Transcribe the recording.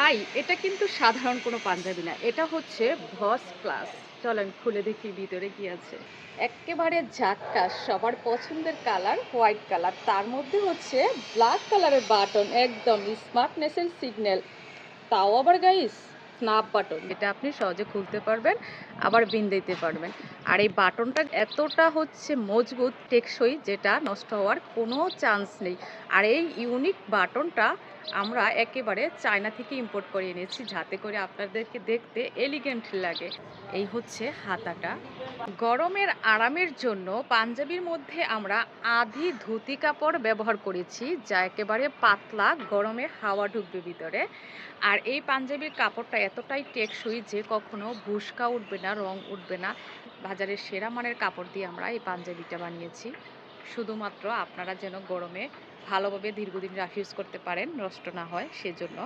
ভাই, এটা কিন্তু সাধারণ কোনো পাঞ্জাবি না। এটা হচ্ছে ভস প্লাস। চলেন খুলে দেখি ভিতরে কি আছে। এক্কেবারে ঝাক্কাস সবার পছন্দের কালার হোয়াইট কালার। তার মধ্যে হচ্ছে ব্লাক কালারের বাটন একদম স্মার্টনেস এর সিগন্যাল। তাও আবার গাইস স্ন্যাপ বাটন। এটা আপনি সহজে খুলতে পারবেন, আবার বিন দিতে পারবেন। আর এই বাটনটা এতটা হচ্ছে মজবুত, টেকসই যেটা নষ্ট হওয়ার কোনো চান্স নেই। আর এই ইউনিক বাটনটা আমরা একেবারে চায়না থেকে ইম্পোর্ট করে এনেছি যাতে করে আপনাদেরকে দেখতে এলিগেন্ট লাগে। এই হচ্ছে হাতাটা। গরমের আরামের জন্য পাঞ্জাবির মধ্যে আমরা আধি ধুতি কাপড় ব্যবহার করেছি যা একেবারে পাতলা, গরমে হাওয়া ঢুকবে ভিতরে। আর এই পাঞ্জাবির কাপড়টা এতটাই টেকসই যে কখনো ভুসকা উঠবে না, রং উঠবে না। বাজারের সেরা মানের কাপড় দিয়ে আমরা এই পাঞ্জাবিটা বানিয়েছি। শুধুমাত্র আপনারা যেন গরমে ভালোভাবে দীর্ঘদিন ইউজ করতে পারেন, নষ্ট না হয় সেজন্য।